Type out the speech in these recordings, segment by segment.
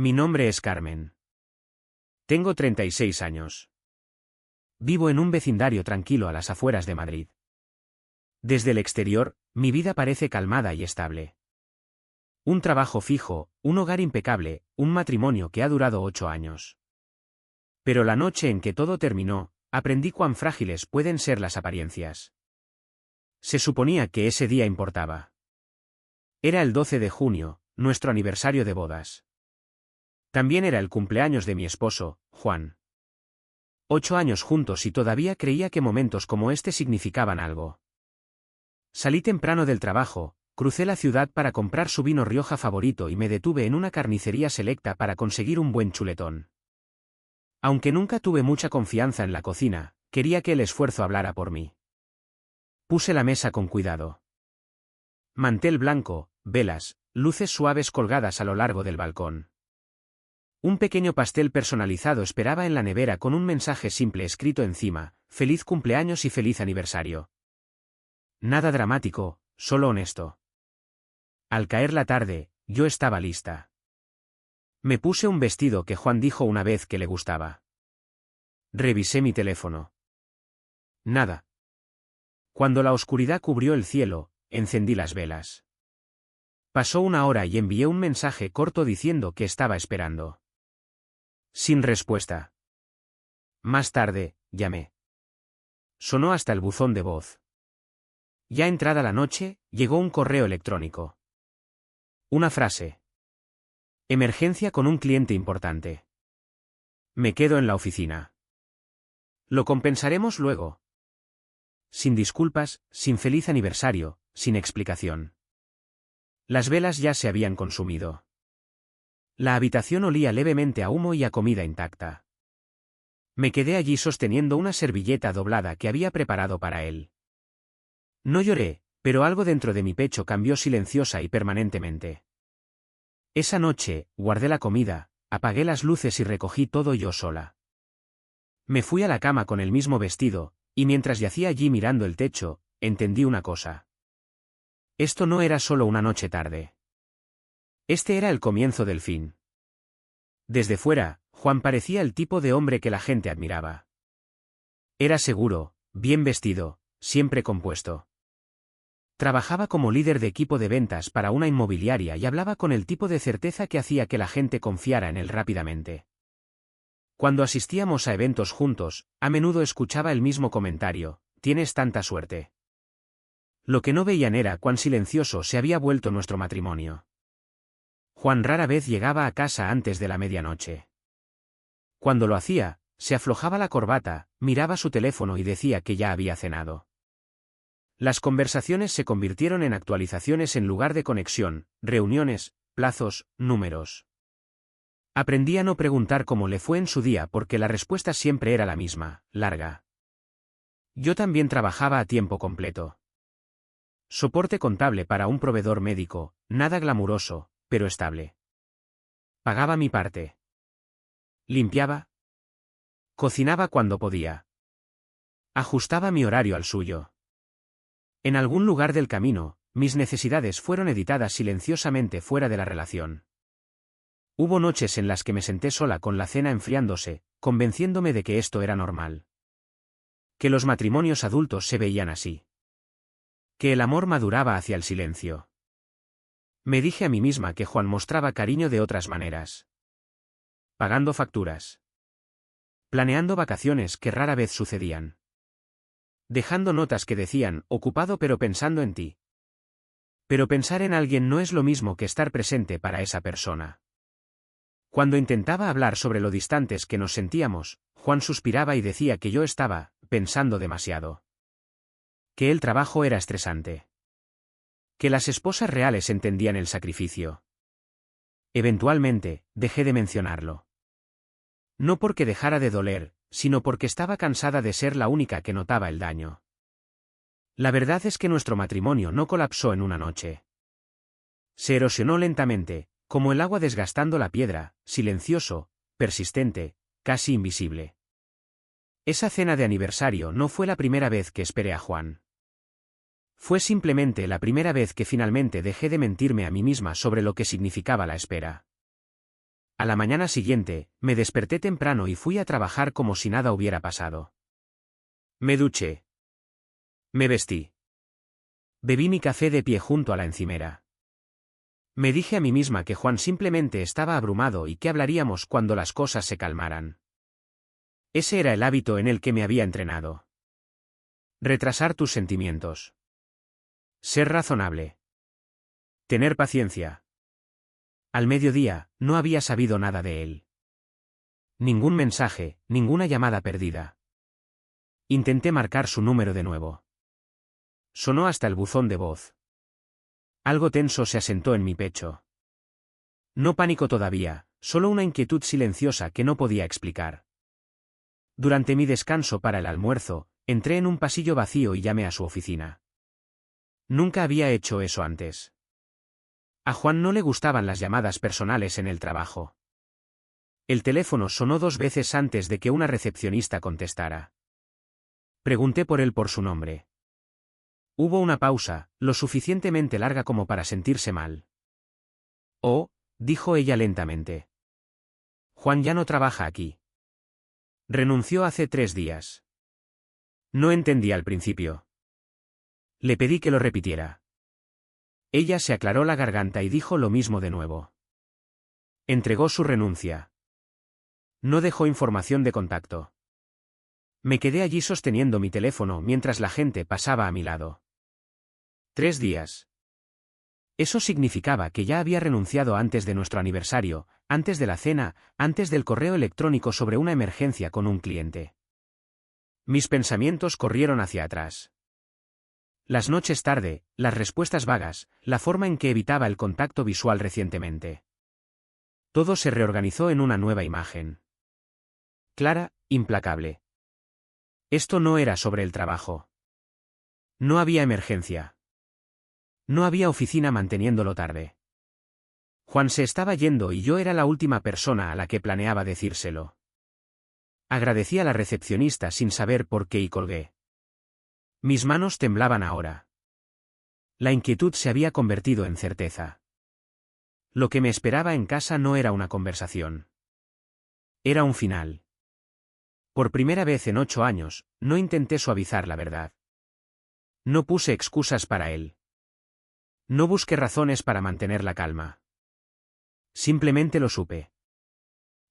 Mi nombre es Carmen. Tengo 36 años. Vivo en un vecindario tranquilo a las afueras de Madrid. Desde el exterior, mi vida parece calmada y estable. Un trabajo fijo, un hogar impecable, un matrimonio que ha durado 8 años. Pero la noche en que todo terminó, aprendí cuán frágiles pueden ser las apariencias. Se suponía que ese día importaba. Era el 12 de junio, nuestro aniversario de bodas. También era el cumpleaños de mi esposo, Juan. 8 años juntos y todavía creía que momentos como este significaban algo. Salí temprano del trabajo, crucé la ciudad para comprar su vino Rioja favorito y me detuve en una carnicería selecta para conseguir un buen chuletón. Aunque nunca tuve mucha confianza en la cocina, quería que el esfuerzo hablara por mí. Puse la mesa con cuidado. Mantel blanco, velas, luces suaves colgadas a lo largo del balcón. Un pequeño pastel personalizado esperaba en la nevera con un mensaje simple escrito encima: feliz cumpleaños y feliz aniversario. Nada dramático, solo honesto. Al caer la tarde, yo estaba lista. Me puse un vestido que Juan dijo una vez que le gustaba. Revisé mi teléfono. Nada. Cuando la oscuridad cubrió el cielo, encendí las velas. Pasó 1 hora y envié un mensaje corto diciendo que estaba esperando. Sin respuesta. Más tarde, llamé. Sonó hasta el buzón de voz. Ya entrada la noche, llegó un correo electrónico. Una frase. Emergencia con un cliente importante. Me quedo en la oficina. Lo compensaremos luego. Sin disculpas, sin feliz aniversario, sin explicación. Las velas ya se habían consumido. La habitación olía levemente a humo y a comida intacta. Me quedé allí sosteniendo una servilleta doblada que había preparado para él. No lloré, pero algo dentro de mi pecho cambió silenciosa y permanentemente. Esa noche, guardé la comida, apagué las luces y recogí todo yo sola. Me fui a la cama con el mismo vestido, y mientras yacía allí mirando el techo, entendí una cosa. Esto no era solo una noche tarde. Este era el comienzo del fin. Desde fuera, Juan parecía el tipo de hombre que la gente admiraba. Era seguro, bien vestido, siempre compuesto. Trabajaba como líder de equipo de ventas para una inmobiliaria y hablaba con el tipo de certeza que hacía que la gente confiara en él rápidamente. Cuando asistíamos a eventos juntos, a menudo escuchaba el mismo comentario: tienes tanta suerte. Lo que no veían era cuán silencioso se había vuelto nuestro matrimonio. Juan rara vez llegaba a casa antes de la medianoche. Cuando lo hacía, se aflojaba la corbata, miraba su teléfono y decía que ya había cenado. Las conversaciones se convirtieron en actualizaciones en lugar de conexión, reuniones, plazos, números. Aprendí a no preguntar cómo le fue en su día porque la respuesta siempre era la misma: larga. Yo también trabajaba a tiempo completo. Soporte contable para un proveedor médico, nada glamuroso, pero estable. Pagaba mi parte. Limpiaba. Cocinaba cuando podía. Ajustaba mi horario al suyo. En algún lugar del camino, mis necesidades fueron editadas silenciosamente fuera de la relación. Hubo noches en las que me senté sola con la cena enfriándose, convenciéndome de que esto era normal. Que los matrimonios adultos se veían así. Que el amor maduraba hacia el silencio. Me dije a mí misma que Juan mostraba cariño de otras maneras. Pagando facturas. Planeando vacaciones que rara vez sucedían. Dejando notas que decían: ocupado pero pensando en ti. Pero pensar en alguien no es lo mismo que estar presente para esa persona. Cuando intentaba hablar sobre lo distantes que nos sentíamos, Juan suspiraba y decía que yo estaba pensando demasiado. Que el trabajo era estresante. Que las esposas reales entendían el sacrificio. Eventualmente, dejé de mencionarlo. No porque dejara de doler, sino porque estaba cansada de ser la única que notaba el daño. La verdad es que nuestro matrimonio no colapsó en una noche. Se erosionó lentamente, como el agua desgastando la piedra, silencioso, persistente, casi invisible. Esa cena de aniversario no fue la primera vez que esperé a Juan. Fue simplemente la primera vez que finalmente dejé de mentirme a mí misma sobre lo que significaba la espera. A la mañana siguiente, me desperté temprano y fui a trabajar como si nada hubiera pasado. Me duché. Me vestí. Bebí mi café de pie junto a la encimera. Me dije a mí misma que Juan simplemente estaba abrumado y que hablaríamos cuando las cosas se calmaran. Ese era el hábito en el que me había entrenado. Retrasar tus sentimientos. Ser razonable. Tener paciencia. Al mediodía, no había sabido nada de él. Ningún mensaje, ninguna llamada perdida. Intenté marcar su número de nuevo. Sonó hasta el buzón de voz. Algo tenso se asentó en mi pecho. No pánico todavía, solo una inquietud silenciosa que no podía explicar. Durante mi descanso para el almuerzo, entré en un pasillo vacío y llamé a su oficina. Nunca había hecho eso antes. A Juan no le gustaban las llamadas personales en el trabajo. El teléfono sonó 2 veces antes de que una recepcionista contestara. Pregunté por él por su nombre. Hubo una pausa, lo suficientemente larga como para sentirse mal. Oh, dijo ella lentamente. Juan ya no trabaja aquí. Renunció hace 3 días. No entendí al principio. Le pedí que lo repitiera. Ella se aclaró la garganta y dijo lo mismo de nuevo. Entregó su renuncia. No dejó información de contacto. Me quedé allí sosteniendo mi teléfono mientras la gente pasaba a mi lado. 3 días. Eso significaba que ya había renunciado antes de nuestro aniversario, antes de la cena, antes del correo electrónico sobre una emergencia con un cliente. Mis pensamientos corrieron hacia atrás. Las noches tarde, las respuestas vagas, la forma en que evitaba el contacto visual recientemente. Todo se reorganizó en una nueva imagen. Clara, implacable. Esto no era sobre el trabajo. No había emergencia. No había oficina manteniéndolo tarde. Juan se estaba yendo y yo era la última persona a la que planeaba decírselo. Agradecí a la recepcionista sin saber por qué y colgué. Mis manos temblaban ahora. La inquietud se había convertido en certeza. Lo que me esperaba en casa no era una conversación. Era un final. Por primera vez en 8 años, no intenté suavizar la verdad. No puse excusas para él. No busqué razones para mantener la calma. Simplemente lo supe.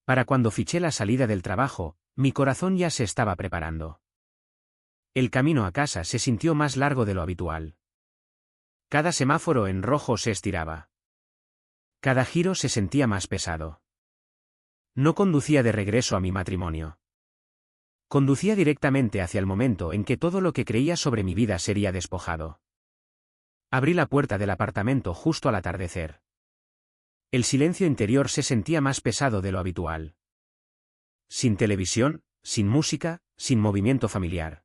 Para cuando fiché la salida del trabajo, mi corazón ya se estaba preparando. El camino a casa se sintió más largo de lo habitual. Cada semáforo en rojo se estiraba. Cada giro se sentía más pesado. No conducía de regreso a mi matrimonio. Conducía directamente hacia el momento en que todo lo que creía sobre mi vida sería despojado. Abrí la puerta del apartamento justo al atardecer. El silencio interior se sentía más pesado de lo habitual. Sin televisión, sin música, sin movimiento familiar.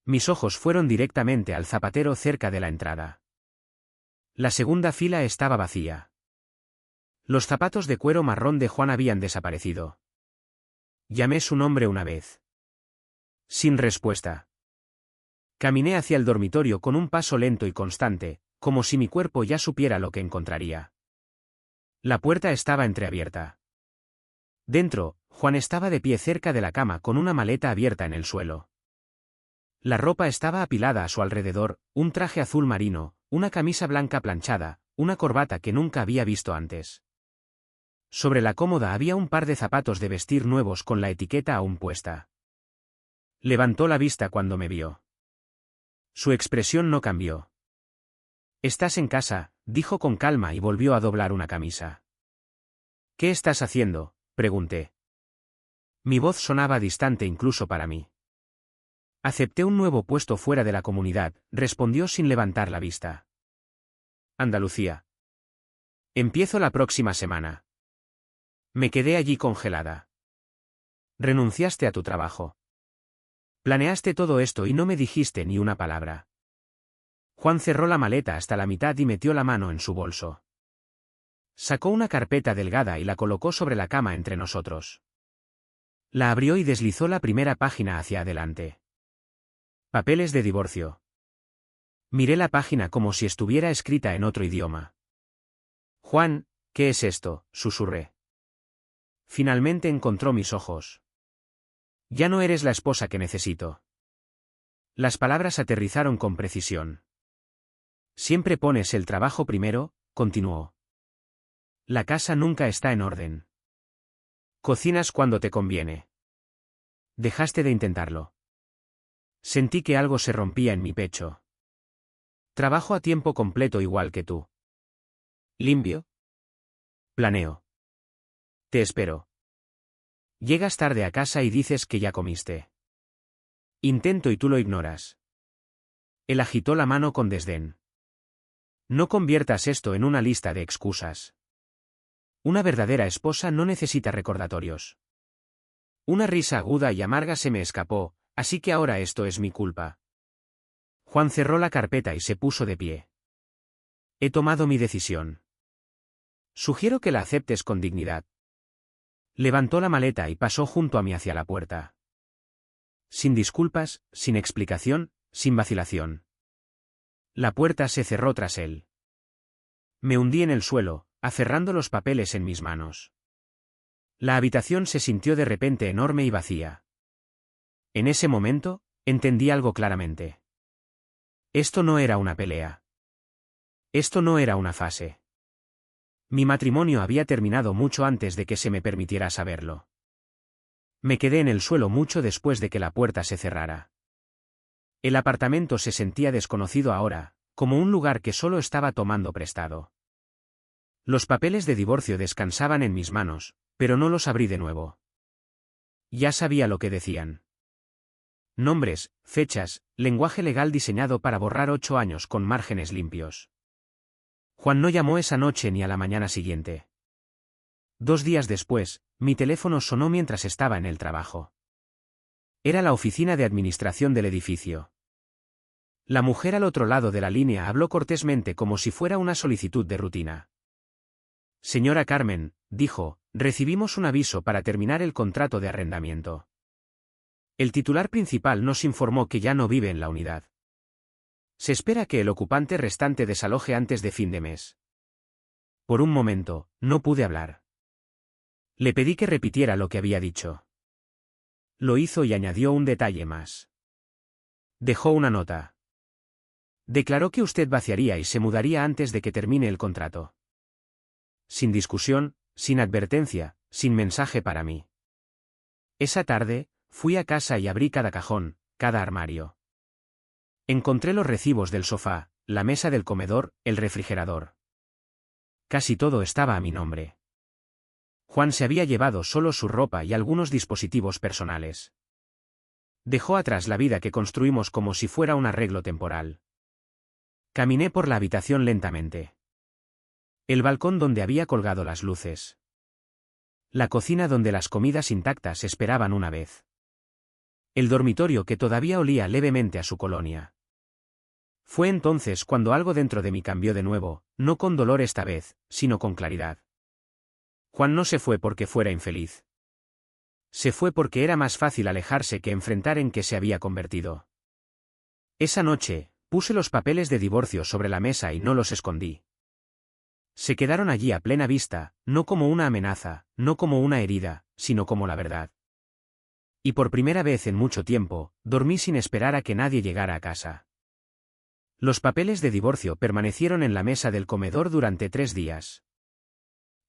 Mis ojos fueron directamente al zapatero cerca de la entrada. La segunda fila estaba vacía. Los zapatos de cuero marrón de Juan habían desaparecido. Llamé su nombre una vez. Sin respuesta. Caminé hacia el dormitorio con un paso lento y constante, como si mi cuerpo ya supiera lo que encontraría. La puerta estaba entreabierta. Dentro, Juan estaba de pie cerca de la cama con una maleta abierta en el suelo. La ropa estaba apilada a su alrededor, un traje azul marino, una camisa blanca planchada, una corbata que nunca había visto antes. Sobre la cómoda había un par de zapatos de vestir nuevos con la etiqueta aún puesta. Levantó la vista cuando me vio. Su expresión no cambió. «¿Estás en casa?», dijo con calma y volvió a doblar una camisa. «¿Qué estás haciendo?», pregunté. Mi voz sonaba distante incluso para mí. «Acepté un nuevo puesto fuera de la comunidad», respondió sin levantar la vista. «Andalucía. Empiezo la próxima semana». Me quedé allí congelada. «Renunciaste a tu trabajo. Planeaste todo esto y no me dijiste ni una palabra». Juan cerró la maleta hasta la mitad y metió la mano en su bolso. Sacó una carpeta delgada y la colocó sobre la cama entre nosotros. La abrió y deslizó la primera página hacia adelante. Papeles de divorcio. Miré la página como si estuviera escrita en otro idioma. «Juan, ¿qué es esto?», susurré. Finalmente encontró mis ojos. Ya no eres la esposa que necesito. Las palabras aterrizaron con precisión. Siempre pones el trabajo primero, continuó. La casa nunca está en orden. Cocinas cuando te conviene. Dejaste de intentarlo. Sentí que algo se rompía en mi pecho. Trabajo a tiempo completo igual que tú. ¿Limpio? Planeo. Te espero. Llegas tarde a casa y dices que ya comiste. Intento y tú lo ignoras. Él agitó la mano con desdén. No conviertas esto en una lista de excusas. Una verdadera esposa no necesita recordatorios. Una risa aguda y amarga se me escapó, así que ahora esto es mi culpa. Juan cerró la carpeta y se puso de pie. He tomado mi decisión. Sugiero que la aceptes con dignidad. Levantó la maleta y pasó junto a mí hacia la puerta. Sin disculpas, sin explicación, sin vacilación. La puerta se cerró tras él. Me hundí en el suelo, aferrando los papeles en mis manos. La habitación se sintió de repente enorme y vacía. En ese momento, entendí algo claramente. Esto no era una pelea. Esto no era una fase. Mi matrimonio había terminado mucho antes de que se me permitiera saberlo. Me quedé en el suelo mucho después de que la puerta se cerrara. El apartamento se sentía desconocido ahora, como un lugar que solo estaba tomando prestado. Los papeles de divorcio descansaban en mis manos, pero no los abrí de nuevo. Ya sabía lo que decían. Nombres, fechas, lenguaje legal diseñado para borrar 8 años con márgenes limpios. Juan no llamó esa noche ni a la mañana siguiente. 2 días después, mi teléfono sonó mientras estaba en el trabajo. Era la oficina de administración del edificio. La mujer al otro lado de la línea habló cortésmente como si fuera una solicitud de rutina. Señora Carmen, dijo, recibimos un aviso para terminar el contrato de arrendamiento. El titular principal nos informó que ya no vive en la unidad. Se espera que el ocupante restante desaloje antes de fin de mes. Por un momento, no pude hablar. Le pedí que repitiera lo que había dicho. Lo hizo y añadió un detalle más. Dejó una nota. Declaró que usted vaciaría y se mudaría antes de que termine el contrato. Sin discusión, sin advertencia, sin mensaje para mí. Esa tarde, fui a casa y abrí cada cajón, cada armario. Encontré los recibos del sofá, la mesa del comedor, el refrigerador. Casi todo estaba a mi nombre. Juan se había llevado solo su ropa y algunos dispositivos personales. Dejó atrás la vida que construimos como si fuera un arreglo temporal. Caminé por la habitación lentamente. El balcón donde había colgado las luces. La cocina donde las comidas intactas esperaban una vez. El dormitorio que todavía olía levemente a su colonia. Fue entonces cuando algo dentro de mí cambió de nuevo, no con dolor esta vez, sino con claridad. Juan no se fue porque fuera infeliz. Se fue porque era más fácil alejarse que enfrentar en qué se había convertido. Esa noche, puse los papeles de divorcio sobre la mesa y no los escondí. Se quedaron allí a plena vista, no como una amenaza, no como una herida, sino como la verdad. Y por primera vez en mucho tiempo, dormí sin esperar a que nadie llegara a casa. Los papeles de divorcio permanecieron en la mesa del comedor durante 3 días.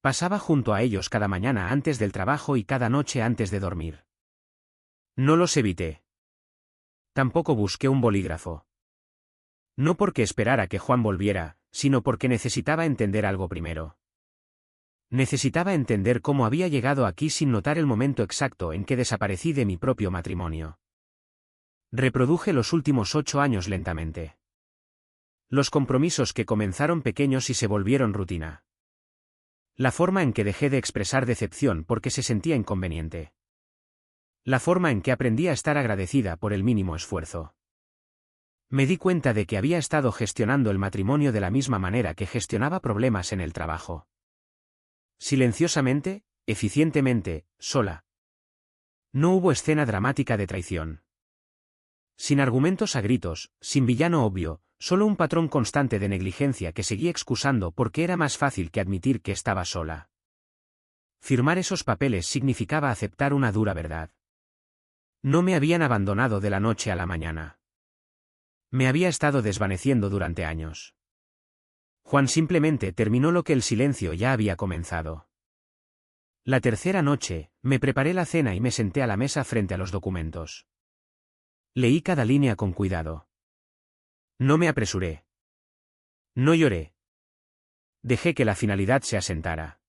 Pasaba junto a ellos cada mañana antes del trabajo y cada noche antes de dormir. No los evité. Tampoco busqué un bolígrafo. No porque esperara que Juan volviera, sino porque necesitaba entender algo primero. Necesitaba entender cómo había llegado aquí sin notar el momento exacto en que desaparecí de mi propio matrimonio. Reproduje los últimos 8 años lentamente. Los compromisos que comenzaron pequeños y se volvieron rutina. La forma en que dejé de expresar decepción porque se sentía inconveniente. La forma en que aprendí a estar agradecida por el mínimo esfuerzo. Me di cuenta de que había estado gestionando el matrimonio de la misma manera que gestionaba problemas en el trabajo. Silenciosamente, eficientemente, sola. No hubo escena dramática de traición. Sin argumentos a gritos, sin villano obvio, solo un patrón constante de negligencia que seguía excusando porque era más fácil que admitir que estaba sola. Firmar esos papeles significaba aceptar una dura verdad. No me habían abandonado de la noche a la mañana. Me había estado desvaneciendo durante años. Juan simplemente terminó lo que el silencio ya había comenzado. La tercera noche, me preparé la cena y me senté a la mesa frente a los documentos. Leí cada línea con cuidado. No me apresuré. No lloré. Dejé que la finalidad se asentara.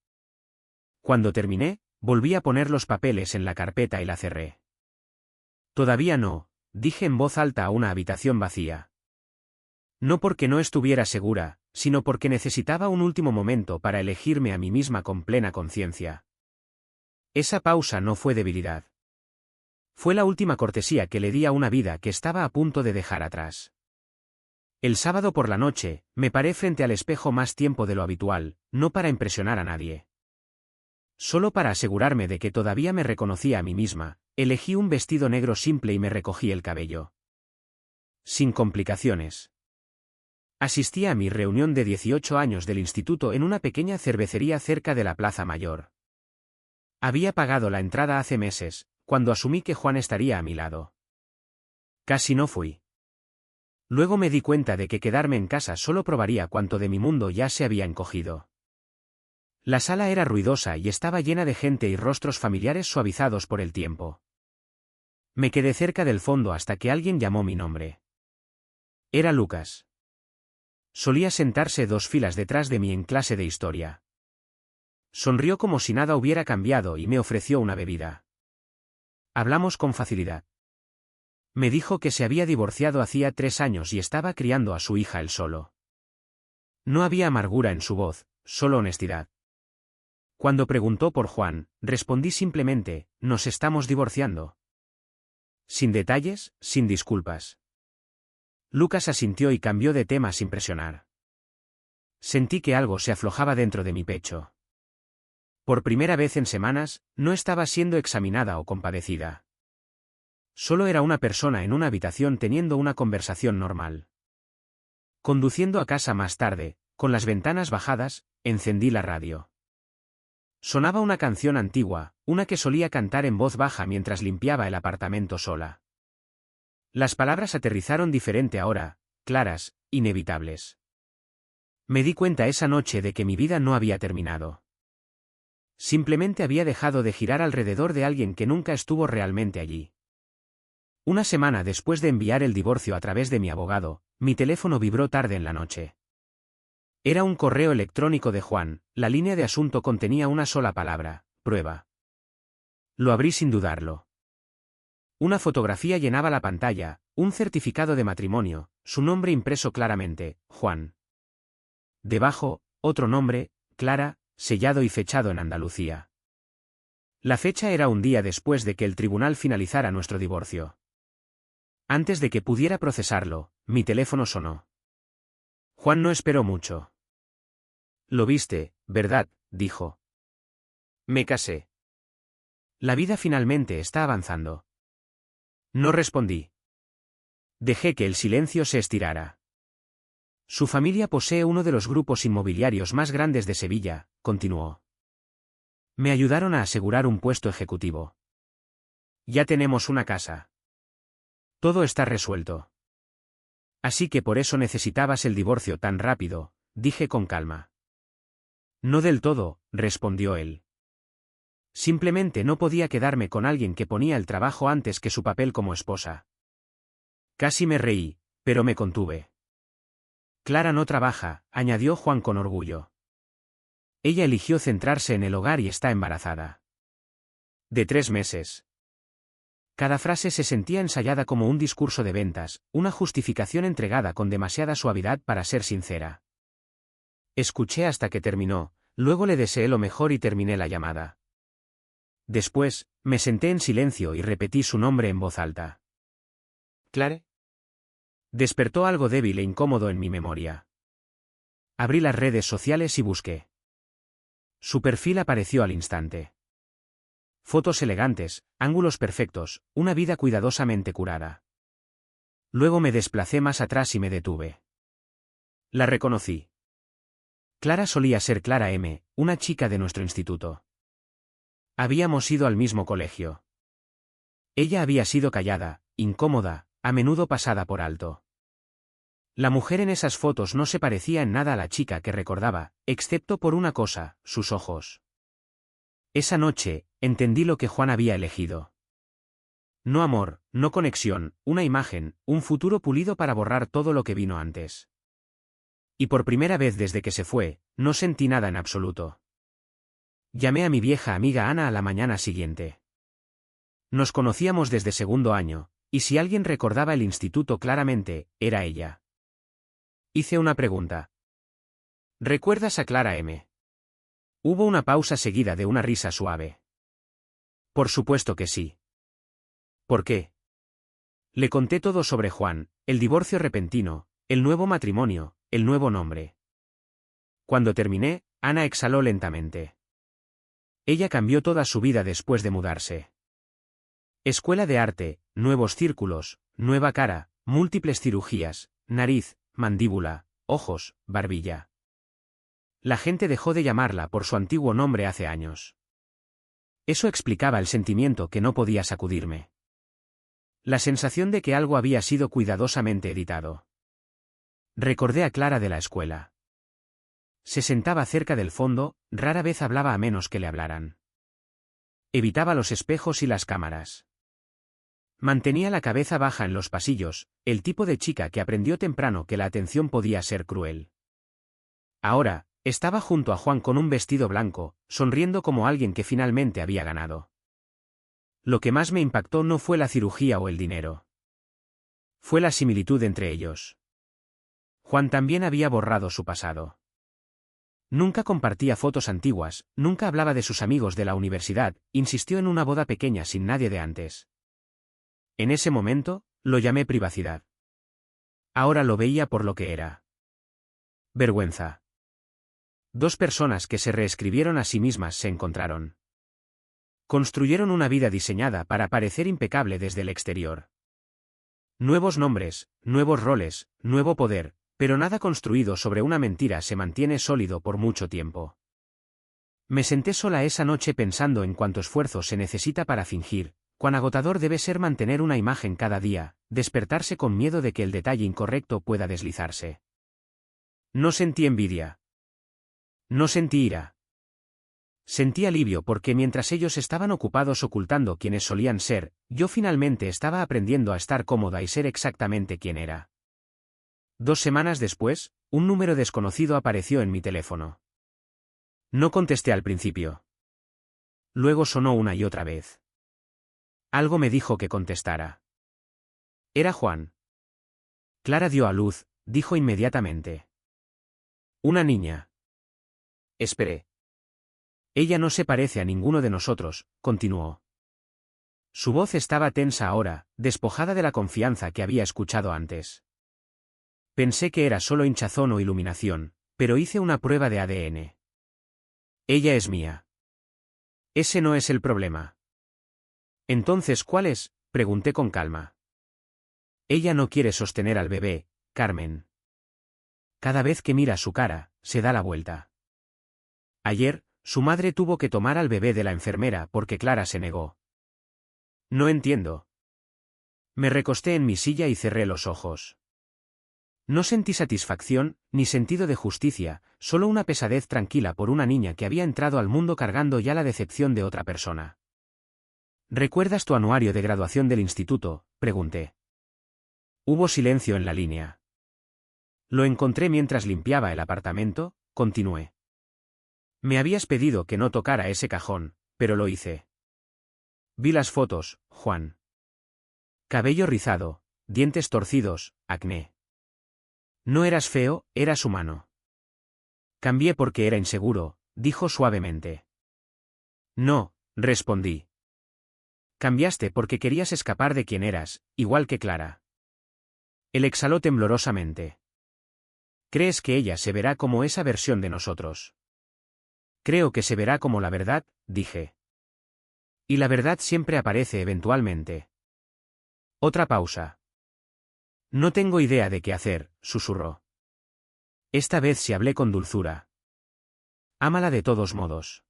Cuando terminé, volví a poner los papeles en la carpeta y la cerré. Todavía no, dije en voz alta a una habitación vacía. No porque no estuviera segura, sino porque necesitaba un último momento para elegirme a mí misma con plena conciencia. Esa pausa no fue debilidad. Fue la última cortesía que le di a una vida que estaba a punto de dejar atrás. El sábado por la noche, me paré frente al espejo más tiempo de lo habitual, no para impresionar a nadie. Solo para asegurarme de que todavía me reconocía a mí misma, elegí un vestido negro simple y me recogí el cabello. Sin complicaciones. Asistí a mi reunión de 18 años del instituto en una pequeña cervecería cerca de la Plaza Mayor. Había pagado la entrada hace meses, cuando asumí que Juan estaría a mi lado. Casi no fui. Luego me di cuenta de que quedarme en casa solo probaría cuánto de mi mundo ya se había encogido. La sala era ruidosa y estaba llena de gente y rostros familiares suavizados por el tiempo. Me quedé cerca del fondo hasta que alguien llamó mi nombre. Era Lucas. Solía sentarse 2 filas detrás de mí en clase de historia. Sonrió como si nada hubiera cambiado y me ofreció una bebida. Hablamos con facilidad. Me dijo que se había divorciado hacía 3 años y estaba criando a su hija él solo. No había amargura en su voz, solo honestidad. Cuando preguntó por Juan, respondí simplemente, nos estamos divorciando. Sin detalles, sin disculpas. Lucas asintió y cambió de tema sin presionar. Sentí que algo se aflojaba dentro de mi pecho. Por primera vez en semanas, no estaba siendo examinada o compadecida. Solo era una persona en una habitación teniendo una conversación normal. Conduciendo a casa más tarde, con las ventanas bajadas, encendí la radio. Sonaba una canción antigua, una que solía cantar en voz baja mientras limpiaba el apartamento sola. Las palabras aterrizaron diferente ahora, claras, inevitables. Me di cuenta esa noche de que mi vida no había terminado. Simplemente había dejado de girar alrededor de alguien que nunca estuvo realmente allí. Una semana después de enviar el divorcio a través de mi abogado, mi teléfono vibró tarde en la noche. Era un correo electrónico de Juan, la línea de asunto contenía una sola palabra, prueba. Lo abrí sin dudarlo. Una fotografía llenaba la pantalla, un certificado de matrimonio, su nombre impreso claramente, Juan. Debajo, otro nombre, Clara, sellado y fechado en Andalucía. La fecha era un día después de que el tribunal finalizara nuestro divorcio. Antes de que pudiera procesarlo, mi teléfono sonó. Juan no esperó mucho. Lo viste, ¿verdad?, dijo. Me casé. La vida finalmente está avanzando. No respondí. Dejé que el silencio se estirara. Su familia posee uno de los grupos inmobiliarios más grandes de Sevilla, continuó. Me ayudaron a asegurar un puesto ejecutivo. Ya tenemos una casa. Todo está resuelto. Así que por eso necesitabas el divorcio tan rápido, dije con calma. No del todo, respondió él. Simplemente no podía quedarme con alguien que ponía el trabajo antes que su papel como esposa. Casi me reí, pero me contuve. Clara no trabaja, añadió Juan con orgullo. Ella eligió centrarse en el hogar y está embarazada. De 3 meses. Cada frase se sentía ensayada como un discurso de ventas, una justificación entregada con demasiada suavidad para ser sincera. Escuché hasta que terminó, luego le deseé lo mejor y terminé la llamada. Después, me senté en silencio y repetí su nombre en voz alta. ¿Clare? Despertó algo débil e incómodo en mi memoria. Abrí las redes sociales y busqué. Su perfil apareció al instante. Fotos elegantes, ángulos perfectos, una vida cuidadosamente curada. Luego me desplacé más atrás y me detuve. La reconocí. Clara solía ser Clara M., una chica de nuestro instituto. Habíamos ido al mismo colegio. Ella había sido callada, incómoda, a menudo pasada por alto. La mujer en esas fotos no se parecía en nada a la chica que recordaba, excepto por una cosa, sus ojos. Esa noche, entendí lo que Juan había elegido. No amor, no conexión, una imagen, un futuro pulido para borrar todo lo que vino antes. Y por primera vez desde que se fue, no sentí nada en absoluto. Llamé a mi vieja amiga Ana a la mañana siguiente. Nos conocíamos desde segundo año, y si alguien recordaba el instituto claramente, era ella. Hice una pregunta. ¿Recuerdas a Clara M? Hubo una pausa seguida de una risa suave. Por supuesto que sí. ¿Por qué? Le conté todo sobre Juan, el divorcio repentino, el nuevo matrimonio, el nuevo nombre. Cuando terminé, Ana exhaló lentamente. Ella cambió toda su vida después de mudarse. Escuela de arte, nuevos círculos, nueva cara, múltiples cirugías, nariz, mandíbula, ojos, barbilla. La gente dejó de llamarla por su antiguo nombre hace años. Eso explicaba el sentimiento que no podía sacudirme. La sensación de que algo había sido cuidadosamente editado. Recordé a Clara de la escuela. Se sentaba cerca del fondo, rara vez hablaba a menos que le hablaran. Evitaba los espejos y las cámaras. Mantenía la cabeza baja en los pasillos, el tipo de chica que aprendió temprano que la atención podía ser cruel. Ahora, estaba junto a Juan con un vestido blanco, sonriendo como alguien que finalmente había ganado. Lo que más me impactó no fue la cirugía o el dinero. Fue la similitud entre ellos. Juan también había borrado su pasado. Nunca compartía fotos antiguas, nunca hablaba de sus amigos de la universidad, insistió en una boda pequeña sin nadie de antes. En ese momento, lo llamé privacidad. Ahora lo veía por lo que era. Vergüenza. Dos personas que se reescribieron a sí mismas se encontraron. Construyeron una vida diseñada para parecer impecable desde el exterior. Nuevos nombres, nuevos roles, nuevo poder, pero nada construido sobre una mentira se mantiene sólido por mucho tiempo. Me senté sola esa noche pensando en cuánto esfuerzo se necesita para fingir, cuán agotador debe ser mantener una imagen cada día, despertarse con miedo de que el detalle incorrecto pueda deslizarse. No sentí envidia. No sentí ira. Sentí alivio porque mientras ellos estaban ocupados ocultando quienes solían ser, yo finalmente estaba aprendiendo a estar cómoda y ser exactamente quien era. 2 semanas después, un número desconocido apareció en mi teléfono. No contesté al principio. Luego sonó una y otra vez. Algo me dijo que contestara. Era Juan. Clara dio a luz, dijo inmediatamente. Una niña. Esperé. Ella no se parece a ninguno de nosotros, continuó. Su voz estaba tensa ahora, despojada de la confianza que había escuchado antes. Pensé que era solo hinchazón o iluminación, pero hice una prueba de ADN. Ella es mía. Ese no es el problema. Entonces, ¿cuál es? Pregunté con calma. Ella no quiere sostener al bebé, Carmen. Cada vez que mira su cara, se da la vuelta. Ayer, su madre tuvo que tomar al bebé de la enfermera porque Clara se negó. No entiendo. Me recosté en mi silla y cerré los ojos. No sentí satisfacción, ni sentido de justicia, solo una pesadez tranquila por una niña que había entrado al mundo cargando ya la decepción de otra persona. ¿Recuerdas tu anuario de graduación del instituto?, pregunté. Hubo silencio en la línea. Lo encontré mientras limpiaba el apartamento, continué. Me habías pedido que no tocara ese cajón, pero lo hice. Vi las fotos, Juan. Cabello rizado, dientes torcidos, acné. No eras feo, eras humano. Cambié porque era inseguro, dijo suavemente. No, respondí. Cambiaste porque querías escapar de quien eras, igual que Clara. Él exhaló temblorosamente. ¿Crees que ella se verá como esa versión de nosotros? Creo que se verá como la verdad, dije. Y la verdad siempre aparece eventualmente. Otra pausa. No tengo idea de qué hacer, susurró. Esta vez sí hablé con dulzura. Ámala de todos modos.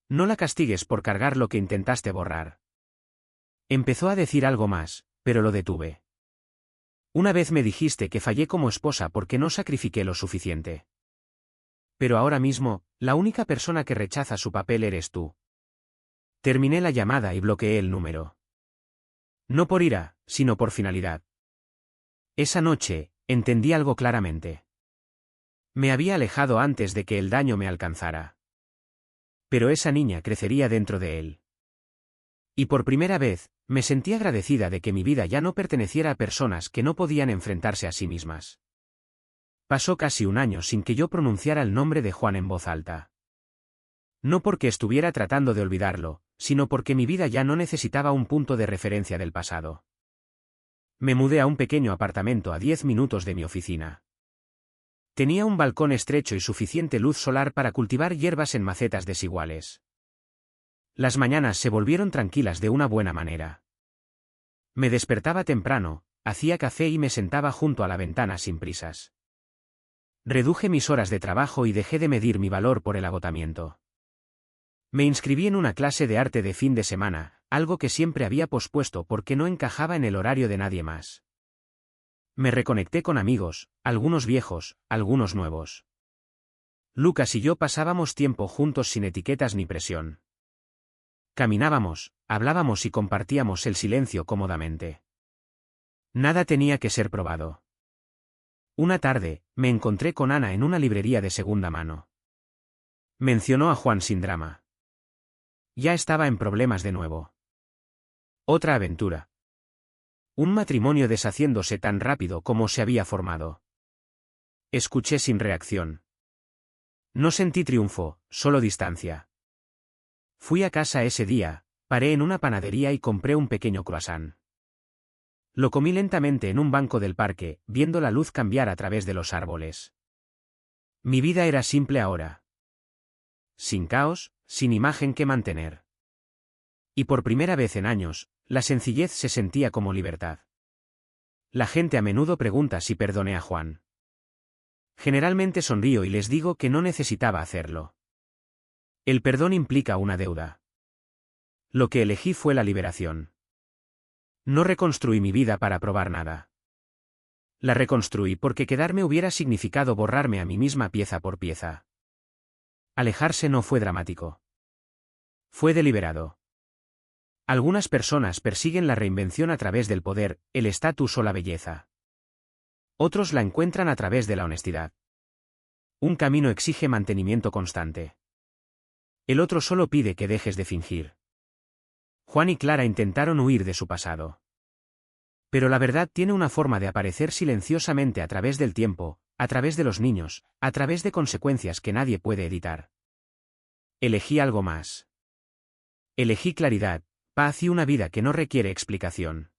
No la castigues por cargar lo que intentaste borrar. Empezó a decir algo más, pero lo detuve. Una vez me dijiste que fallé como esposa porque no sacrifiqué lo suficiente. Pero ahora mismo, la única persona que rechaza su papel eres tú. Terminé la llamada y bloqueé el número. No por ira, sino por finalidad. Esa noche, entendí algo claramente. Me había alejado antes de que el daño me alcanzara. Pero esa niña crecería dentro de él. Y por primera vez, me sentí agradecida de que mi vida ya no perteneciera a personas que no podían enfrentarse a sí mismas. Pasó casi un año sin que yo pronunciara el nombre de Juan en voz alta. No porque estuviera tratando de olvidarlo, sino porque mi vida ya no necesitaba un punto de referencia del pasado. Me mudé a un pequeño apartamento a 10 minutos de mi oficina. Tenía un balcón estrecho y suficiente luz solar para cultivar hierbas en macetas desiguales. Las mañanas se volvieron tranquilas de una buena manera. Me despertaba temprano, hacía café y me sentaba junto a la ventana sin prisas. Reduje mis horas de trabajo y dejé de medir mi valor por el agotamiento. Me inscribí en una clase de arte de fin de semana, algo que siempre había pospuesto porque no encajaba en el horario de nadie más. Me reconecté con amigos, algunos viejos, algunos nuevos. Lucas y yo pasábamos tiempo juntos sin etiquetas ni presión. Caminábamos, hablábamos y compartíamos el silencio cómodamente. Nada tenía que ser probado. Una tarde, me encontré con Ana en una librería de segunda mano. Mencionó a Juan sin drama. Ya estaba en problemas de nuevo. Otra aventura. Un matrimonio deshaciéndose tan rápido como se había formado. Escuché sin reacción. No sentí triunfo, solo distancia. Fui a casa ese día, paré en una panadería y compré un pequeño croissant. Lo comí lentamente en un banco del parque, viendo la luz cambiar a través de los árboles. Mi vida era simple ahora. Sin caos, sin imagen que mantener. Y por primera vez en años, la sencillez se sentía como libertad. La gente a menudo pregunta si perdoné a Juan. Generalmente sonrío y les digo que no necesitaba hacerlo. El perdón implica una deuda. Lo que elegí fue la liberación. No reconstruí mi vida para probar nada. La reconstruí porque quedarme hubiera significado borrarme a mí misma pieza por pieza. Alejarse no fue dramático. Fue deliberado. Algunas personas persiguen la reinvención a través del poder, el estatus o la belleza. Otros la encuentran a través de la honestidad. Un camino exige mantenimiento constante. El otro solo pide que dejes de fingir. Juan y Clara intentaron huir de su pasado. Pero la verdad tiene una forma de aparecer silenciosamente a través del tiempo, a través de los niños, a través de consecuencias que nadie puede editar. Elegí algo más. Elegí claridad, paz y una vida que no requiere explicación.